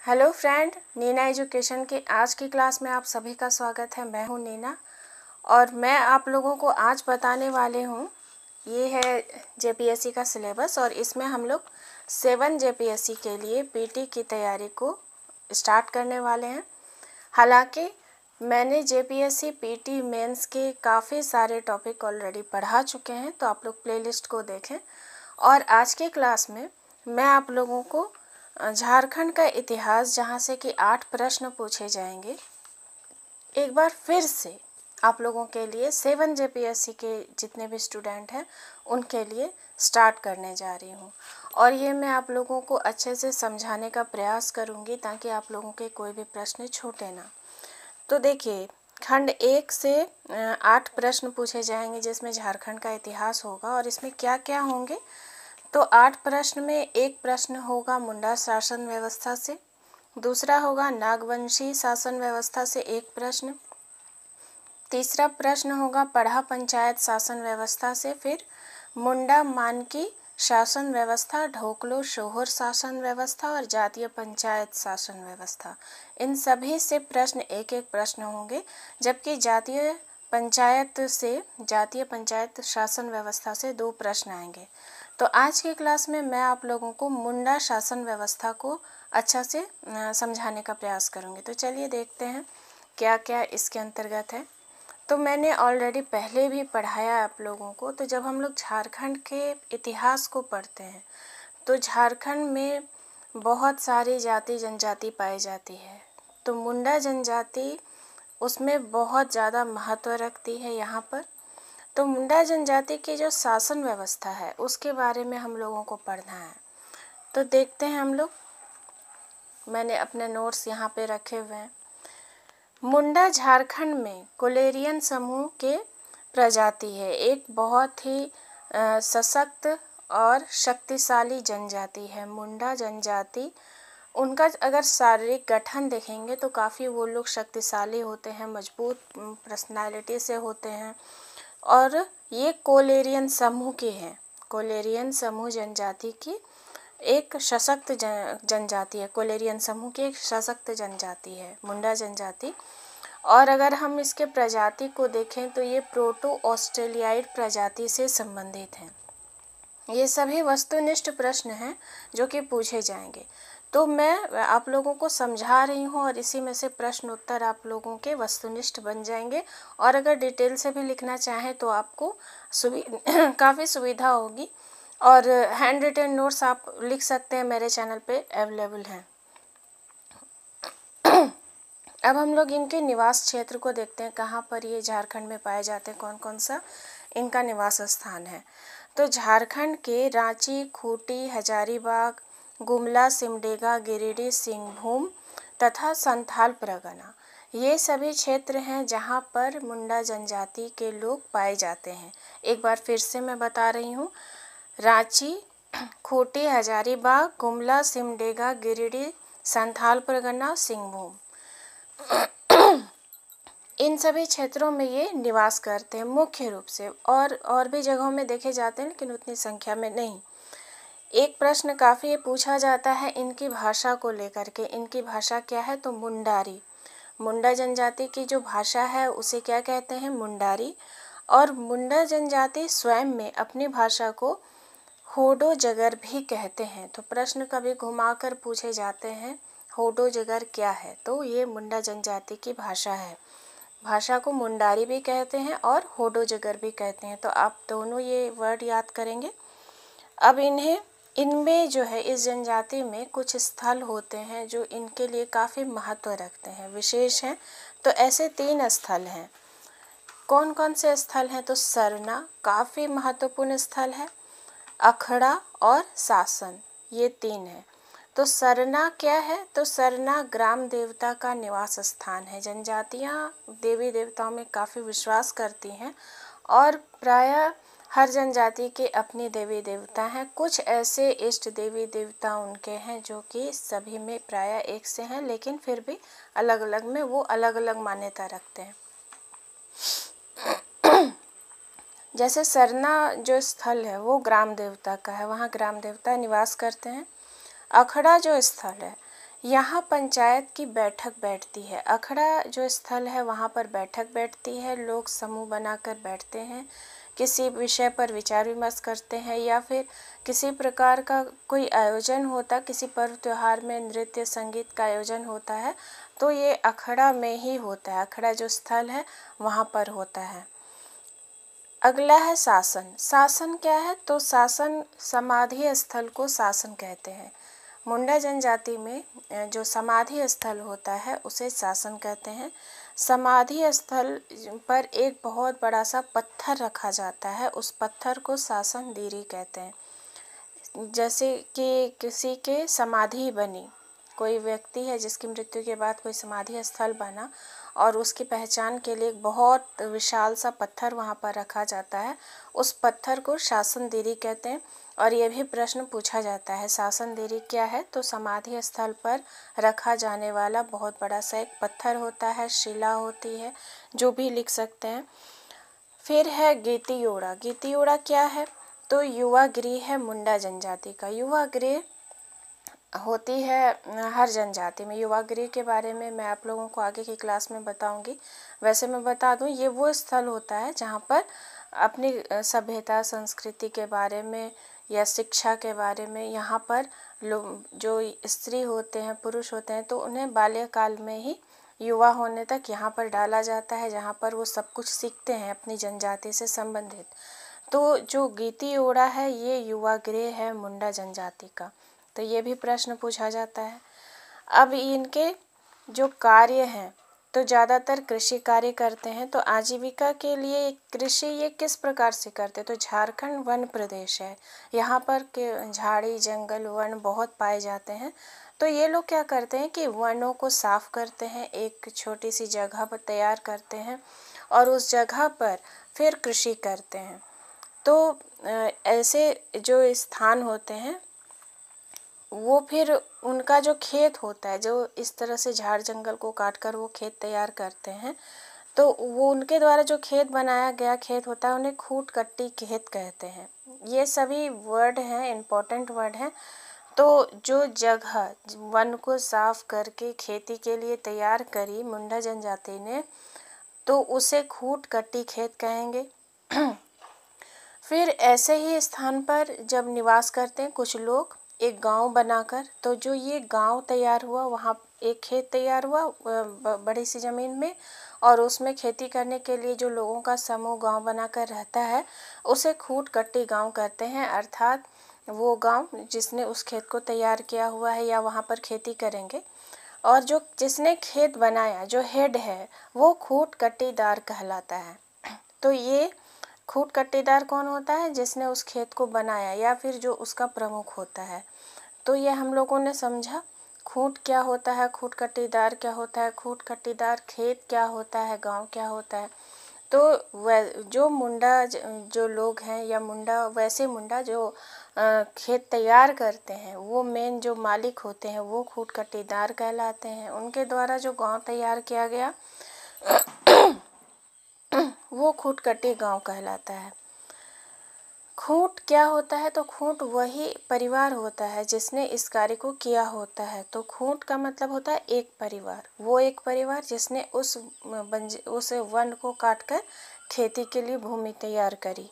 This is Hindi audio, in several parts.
हेलो फ्रेंड, नीना एजुकेशन के आज की क्लास में आप सभी का स्वागत है। मैं हूं नीना और मैं आप लोगों को आज बताने वाले हूं, ये है जेपीएससी का सिलेबस और इसमें हम लोग 7 जेपीएससी के लिए पीटी की तैयारी को स्टार्ट करने वाले हैं। हालांकि मैंने जेपीएससी पीटी मेंस के काफ़ी सारे टॉपिक ऑलरेडी पढ़ा चुके हैं, तो आप लोग प्लेलिस्ट को देखें। और आज के क्लास में मैं आप लोगों को झारखंड का इतिहास, जहाँ से कि 8 प्रश्न पूछे जाएंगे, एक बार फिर से आप लोगों के लिए 7 जेपीएससी के जितने भी स्टूडेंट हैं उनके लिए स्टार्ट करने जा रही हूँ। और ये मैं आप लोगों को अच्छे से समझाने का प्रयास करूँगी ताकि आप लोगों के कोई भी प्रश्न छूटे ना। तो देखिए, खंड 1 से 8 प्रश्न पूछे जाएंगे जिसमें झारखंड का इतिहास होगा। और इसमें क्या क्या होंगे, तो 8 प्रश्न में एक प्रश्न होगा मुंडा शासन व्यवस्था से, दूसरा होगा नागवंशी शासन व्यवस्था से एक प्रश्न, तीसरा प्रश्न होगा पढ़ा पंचायत शासन व्यवस्था से, फिर मुंडा मानकी शासन व्यवस्था, ढोकलो शोहर शासन व्यवस्था और जातीय पंचायत शासन व्यवस्था। इन सभी से प्रश्न एक एक प्रश्न होंगे, जबकि जातीय पंचायत शासन व्यवस्था से 2 प्रश्न आएंगे। तो आज की क्लास में मैं आप लोगों को मुंडा शासन व्यवस्था को अच्छा से समझाने का प्रयास करूंगी। तो चलिए देखते हैं क्या क्या इसके अंतर्गत है। तो मैंने ऑलरेडी पहले भी पढ़ाया आप लोगों को। तो जब हम लोग झारखंड के इतिहास को पढ़ते हैं तो झारखंड में बहुत सारी जाति जनजाति पाई जाती है। तो मुंडा जनजाति उसमें बहुत ज़्यादा महत्व रखती है यहाँ पर। तो मुंडा जनजाति की जो शासन व्यवस्था है उसके बारे में हम लोगों को पढ़ना है। तो देखते हैं हम लोग, मैंने अपने नोट्स यहाँ पे रखे हुए हैं। मुंडा झारखंड में कोलेरियन समूह के प्रजाति है, एक बहुत ही सशक्त और शक्तिशाली जनजाति है मुंडा जनजाति। उनका अगर शारीरिक गठन देखेंगे तो काफ़ी वो लोग शक्तिशाली होते हैं, मजबूत पर्सनालिटी से होते हैं। और ये कोलेरियन समूह के हैं। कोलेरियन समूह जनजाति की एक सशक्त जनजाति है। कोलेरियन समूह की एक सशक्त जनजाति है मुंडा जनजाति। और अगर हम इसके प्रजाति को देखें तो ये प्रोटो ऑस्ट्रेलियाइड प्रजाति से संबंधित हैं। ये सभी वस्तुनिष्ठ प्रश्न हैं जो कि पूछे जाएंगे। तो मैं आप लोगों को समझा रही हूँ और इसी में से प्रश्न उत्तर आप लोगों के वस्तुनिष्ठ बन जाएंगे। और अगर डिटेल से भी लिखना चाहें तो आपको काफ़ी सुविधा होगी। और हैंड रिटन नोट्स आप लिख सकते हैं, मेरे चैनल पे अवेलेबल हैं। अब हम लोग इनके निवास क्षेत्र को देखते हैं, कहाँ पर ये झारखंड में पाए जाते हैं, कौन कौन सा इनका निवास स्थान है। तो झारखंड के रांची, खूंटी, हजारीबाग, गुमला, सिमडेगा, गिरिडीह, सिंहभूम तथा संथाल परगना, ये सभी क्षेत्र हैं जहाँ पर मुंडा जनजाति के लोग पाए जाते हैं। एक बार फिर से मैं बता रही हूँ, रांची, खूंटी, हजारीबाग, गुमला, सिमडेगा, गिरिडीह, संथाल परगना, सिंहभूम, इन सभी क्षेत्रों में ये निवास करते हैं मुख्य रूप से। और भी जगहों में देखे जाते हैं लेकिन उतनी संख्या में नहीं। एक प्रश्न काफ़ी पूछा जाता है इनकी भाषा को लेकर के। इनकी भाषा क्या है, तो मुंडारी। मुंडा जनजाति की जो भाषा है उसे क्या कहते हैं, मुंडारी। और मुंडा जनजाति स्वयं में अपनी भाषा को होडो जगर भी कहते हैं। तो प्रश्न कभी घुमाकर पूछे जाते हैं, होडो जगर क्या है, तो ये मुंडा जनजाति की भाषा है। भाषा को मुंडारी भी कहते हैं और होडो जगर भी कहते हैं। तो आप दोनों ये वर्ड याद करेंगे। अब इनमें जो है, इस जनजाति में कुछ स्थल होते हैं जो इनके लिए काफ़ी महत्व रखते हैं, विशेष हैं। तो ऐसे 3 स्थल हैं। कौन कौन से स्थल हैं, तो सरना काफ़ी महत्वपूर्ण स्थल है, अखड़ा और शासन, ये 3 हैं। तो सरना क्या है, तो सरना ग्राम देवता का निवास स्थान है। जनजातियाँ देवी देवताओं में काफ़ी विश्वास करती हैं और प्रायः हर जनजाति के अपने देवी देवता हैं। कुछ ऐसे इष्ट देवी देवता उनके हैं जो कि सभी में प्रायः एक से हैं, लेकिन फिर भी अलग अलग में वो अलग अलग मान्यता रखते हैं। जैसे सरना जो स्थल है वो ग्राम देवता का है, वहाँ ग्राम देवता निवास करते हैं। अखड़ा जो स्थल है यहाँ पंचायत की बैठक बैठती है। अखड़ा जो स्थल है वहाँ पर बैठक बैठती है, लोग समूह बनाकर बैठते हैं, किसी विषय पर विचार विमर्श करते हैं या फिर किसी प्रकार का कोई आयोजन होता, किसी पर्व त्योहार में नृत्य संगीत का आयोजन होता है तो ये अखड़ा में ही होता है। अखड़ा जो स्थल है वहाँ पर होता है। अगला है शासन। शासन क्या है? तो शासन समाधि स्थल को शासन कहते हैं। मुंडा जनजाति में जो समाधि स्थल होता है उसे शासन कहते हैं। समाधि स्थल पर एक बहुत बड़ा सा पत्थर रखा जाता है, उस पत्थर को शासन देरी कहते हैं। जैसे कि किसी के समाधि बनी, कोई व्यक्ति है जिसकी मृत्यु के बाद कोई समाधि स्थल बना और उसकी पहचान के लिए एक बहुत विशाल सा पत्थर वहाँ पर रखा जाता है, उस पत्थर को शासन देरी कहते हैं। और ये भी प्रश्न पूछा जाता है शासन देरी क्या है? तो समाधि स्थल पर रखा जाने वाला बहुत बड़ा सा एक पत्थर होता है, शिला होती है, जो भी लिख सकते हैं। फिर है गीतियोड़ा। गीतियोड़ा क्या है? तो युवा गृह है मुंडा जनजाति का। युवा गृह होती है हर जनजाति में। युवा गृह के बारे में मैं आप लोगों को आगे की क्लास में बताऊंगी। वैसे मैं बता दूं, ये वो स्थल होता है जहाँ पर अपनी सभ्यता संस्कृति के बारे में या शिक्षा के बारे में यहाँ पर लोग जो स्त्री होते हैं, पुरुष होते हैं, तो उन्हें बाल्यकाल में ही युवा होने तक यहाँ पर डाला जाता है, जहाँ पर वो सब कुछ सीखते हैं अपनी जनजाति से संबंधित। तो जो गीतियोड़ा है ये युवा गृह है मुंडा जनजाति का। तो ये भी प्रश्न पूछा जाता है। अब इनके जो कार्य हैं तो ज़्यादातर कृषि कार्य करते हैं। तो आजीविका के लिए कृषि ये किस प्रकार से करते हैं? तो झारखंड वन प्रदेश है, यहाँ पर के झाड़ी जंगल वन बहुत पाए जाते हैं। तो ये लोग क्या करते हैं कि वनों को साफ करते हैं, एक छोटी सी जगह पर तैयार करते हैं और उस जगह पर फिर कृषि करते हैं। तो ऐसे जो स्थान होते हैं वो फिर उनका जो खेत होता है, जो इस तरह से झाड़ जंगल को काट कर वो खेत तैयार करते हैं, तो वो उनके द्वारा जो खेत बनाया गया खेत होता है उन्हें खूट कट्टी खेत कहते हैं। ये सभी वर्ड हैं, इम्पोर्टेंट वर्ड हैं। तो जो जगह वन को साफ करके खेती के लिए तैयार करी मुंडा जनजाति ने, तो उसे खूट कट्टी खेत कहेंगे। फिर ऐसे ही स्थान पर जब निवास करते हैं कुछ लोग एक गांव बनाकर, तो जो ये गांव तैयार हुआ, वहाँ एक खेत तैयार हुआ बड़ी सी ज़मीन में, और उसमें खेती करने के लिए जो लोगों का समूह गांव बनाकर रहता है उसे खूट कट्टी गांव कहते हैं। अर्थात वो गांव जिसने उस खेत को तैयार किया हुआ है या वहाँ पर खेती करेंगे, और जो जिसने खेत बनाया जो हेड है वो खूट कट्टीदार कहलाता है। तो ये खूट कट्टीदार कौन होता है? जिसने उस खेत को बनाया या फिर जो उसका प्रमुख होता है। तो ये हम लोगों ने समझा खूट क्या होता है, खूट कट्टीदार क्या होता है, खूट कट्टीदार खेत क्या होता है, गांव क्या होता है। तो जो मुंडा जो लोग हैं या मुंडा, वैसे मुंडा जो खेत तैयार करते हैं, वो मेन जो मालिक होते हैं वो खूट कट्टीदार कहलाते हैं। उनके द्वारा जो गांव तैयार किया गया वो खूट कट्टी गांव कहलाता है। खूंट क्या होता है? तो खूंट वही परिवार होता है जिसने इस कार्य को किया होता है। तो खूंट का मतलब होता है एक परिवार, वो एक परिवार जिसने उस वन को काटकर खेती के लिए भूमि तैयार करी।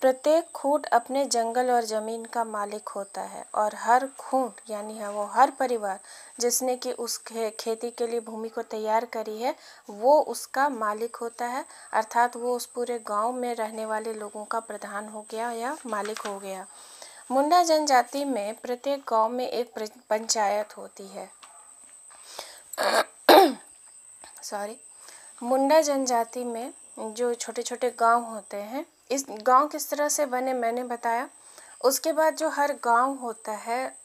प्रत्येक खूंट अपने जंगल और ज़मीन का मालिक होता है, और हर खूंट यानी है वो हर परिवार जिसने कि उस खेती के लिए भूमि को तैयार करी है वो उसका मालिक होता है। अर्थात वो उस पूरे गांव में रहने वाले लोगों का प्रधान हो गया या मालिक हो गया। मुंडा जनजाति में प्रत्येक गांव में एक पंचायत होती है। मुंडा जनजाति में जो छोटे छोटे गांव होते हैं, इस गांव किस तरह से बने मैंने बताया। उसके बाद जो हर गांव होता है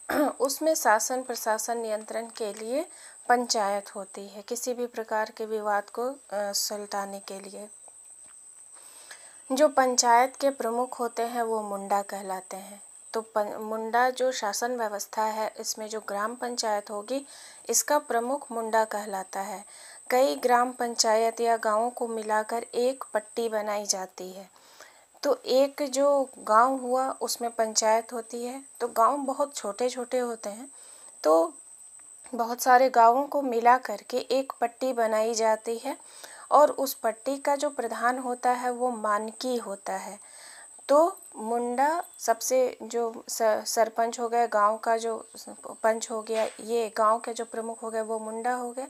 उसमें शासन प्रशासन नियंत्रण के लिए पंचायत होती है, किसी भी प्रकार के विवाद को सुलझाने के लिए। जो पंचायत के प्रमुख होते हैं वो मुंडा कहलाते हैं। तो मुंडा जो शासन व्यवस्था है इसमें जो ग्राम पंचायत होगी इसका प्रमुख मुंडा कहलाता है। कई ग्राम पंचायत या गांवों को मिलाकर एक पट्टी बनाई जाती है। तो एक जो गांव हुआ उसमें पंचायत होती है। तो गांव बहुत छोटे छोटे होते हैं, तो बहुत सारे गाँवों को मिला करके एक पट्टी बनाई जाती है और उस पट्टी का जो प्रधान होता है वो मानकी होता है। तो मुंडा सबसे जो सरपंच हो गया, गांव का जो पंच हो गया, ये गांव के जो प्रमुख हो गए वो मुंडा हो गए।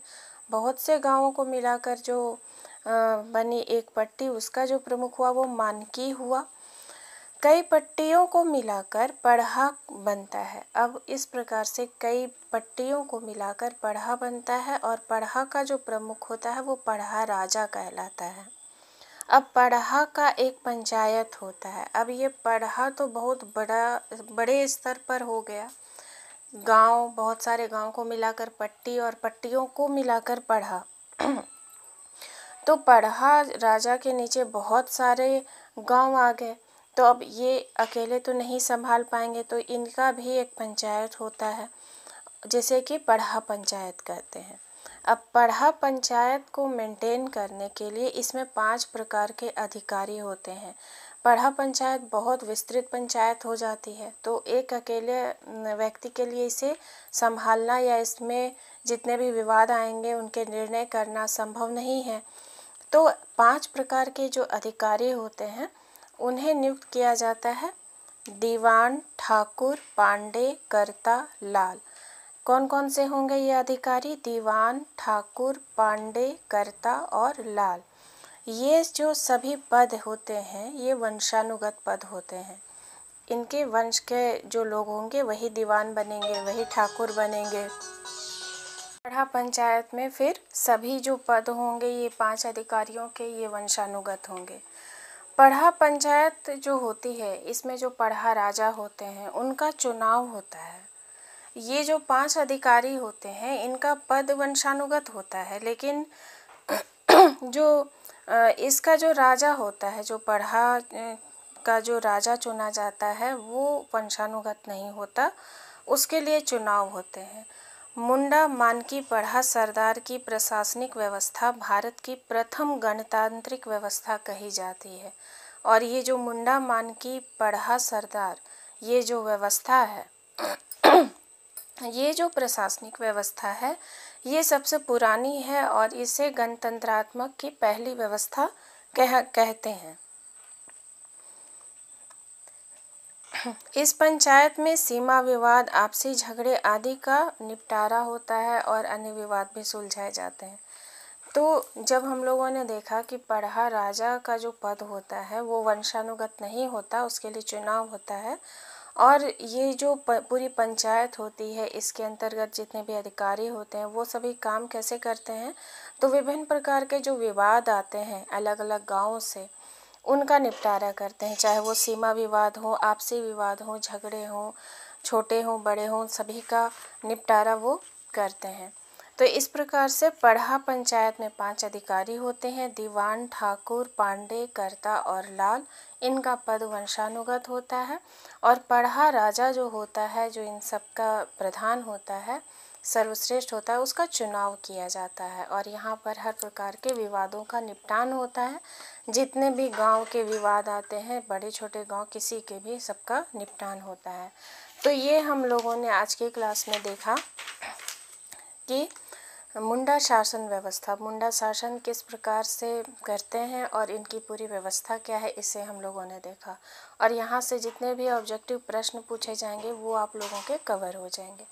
बहुत से गांवों को मिलाकर जो बनी एक पट्टी, उसका जो प्रमुख हुआ वो मानकी हुआ। कई पट्टियों को मिलाकर पढ़ा बनता है। अब इस प्रकार से कई पट्टियों को मिलाकर पढ़ा बनता है और पढ़ा का जो प्रमुख होता है वो पढ़ा राजा कहलाता है। अब पढ़ा का एक पंचायत होता है। अब ये पढ़ा तो बहुत बड़े स्तर पर हो गया। गांव, बहुत सारे गांव को मिलाकर पट्टी और पट्टियों को मिलाकर पढ़ा। तो पढ़ा राजा के नीचे बहुत सारे गांव आ गए। तो अब ये अकेले तो नहीं संभाल पाएंगे, तो इनका भी एक पंचायत होता है जिसे कि पढ़ा पंचायत कहते हैं। अब पढ़ा पंचायत को मेंटेन करने के लिए इसमें 5 प्रकार के अधिकारी होते हैं। पढ़ा पंचायत बहुत विस्तृत पंचायत हो जाती है, तो एक अकेले व्यक्ति के लिए इसे संभालना या इसमें जितने भी विवाद आएंगे उनके निर्णय करना संभव नहीं है। तो 5 प्रकार के जो अधिकारी होते हैं उन्हें नियुक्त किया जाता है। दीवान, ठाकुर, पांडे, कर्ता, लाल। कौन कौन से होंगे ये अधिकारी? दीवान, ठाकुर, पांडे, कर्ता और लाल। ये जो सभी पद होते हैं ये वंशानुगत पद होते हैं। इनके वंश के जो लोग होंगे वही दीवान बनेंगे, वही ठाकुर बनेंगे। पढ़ा पंचायत में फिर सभी जो पद होंगे ये 5 अधिकारियों के ये वंशानुगत होंगे। पढ़ा पंचायत जो होती है इसमें जो पढ़ा राजा होते हैं उनका चुनाव होता है। ये जो 5 अधिकारी होते हैं इनका पद वंशानुगत होता है, लेकिन जो इसका जो राजा होता है, जो पढ़ा का जो राजा चुना जाता है वो वंशानुगत नहीं होता, उसके लिए चुनाव होते हैं। मुंडा मानकी पढ़ा सरदार की प्रशासनिक व्यवस्था भारत की प्रथम गणतांत्रिक व्यवस्था कही जाती है। और ये जो मुंडा मानकी पढ़ा सरदार ये जो व्यवस्था है ये जो प्रशासनिक व्यवस्था है ये सबसे पुरानी है और इसे गणतंत्रात्मक की पहली व्यवस्था कहते हैं। इस पंचायत में सीमा विवाद, आपसी झगड़े आदि का निपटारा होता है और अन्य विवाद भी सुलझाए जाते हैं। तो जब हम लोगों ने देखा कि पढ़ा राजा का जो पद होता है वो वंशानुगत नहीं होता, उसके लिए चुनाव होता है, और ये जो पूरी पंचायत होती है इसके अंतर्गत जितने भी अधिकारी होते हैं वो सभी काम कैसे करते हैं, तो विभिन्न प्रकार के जो विवाद आते हैं अलग अलग गाँवों से उनका निपटारा करते हैं। चाहे वो सीमा विवाद हो, आपसी विवाद हो, झगड़े हों, छोटे हों बड़े हों, सभी का निपटारा वो करते हैं। तो इस प्रकार से पढ़ा पंचायत में 5 अधिकारी होते हैं। दीवान, ठाकुर, पांडे, कर्ता और लाल। इनका पद वंशानुगत होता है। और पढ़ा राजा जो होता है, जो इन सब का प्रधान होता है, सर्वश्रेष्ठ होता है, उसका चुनाव किया जाता है और यहाँ पर हर प्रकार के विवादों का निपटान होता है। जितने भी गांव के विवाद आते हैं, बड़े छोटे गांव किसी के भी, सबका निपटान होता है। तो ये हम लोगों ने आज की क्लास में देखा कि मुंडा शासन व्यवस्था, मुंडा शासन किस प्रकार से करते हैं और इनकी पूरी व्यवस्था क्या है, इसे हम लोगों ने देखा। और यहाँ से जितने भी ऑब्जेक्टिव प्रश्न पूछे जाएंगे वो आप लोगों के कवर हो जाएंगे।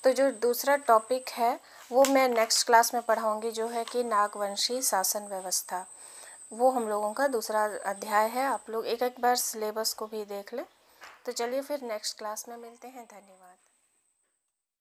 तो जो दूसरा टॉपिक है वो मैं नेक्स्ट क्लास में पढ़ाऊँगी, जो है कि नागवंशी शासन व्यवस्था। वो हम लोगों का दूसरा अध्याय है। आप लोग एक एक बार सिलेबस को भी देख लें। तो चलिए फिर नेक्स्ट क्लास में मिलते हैं। धन्यवाद।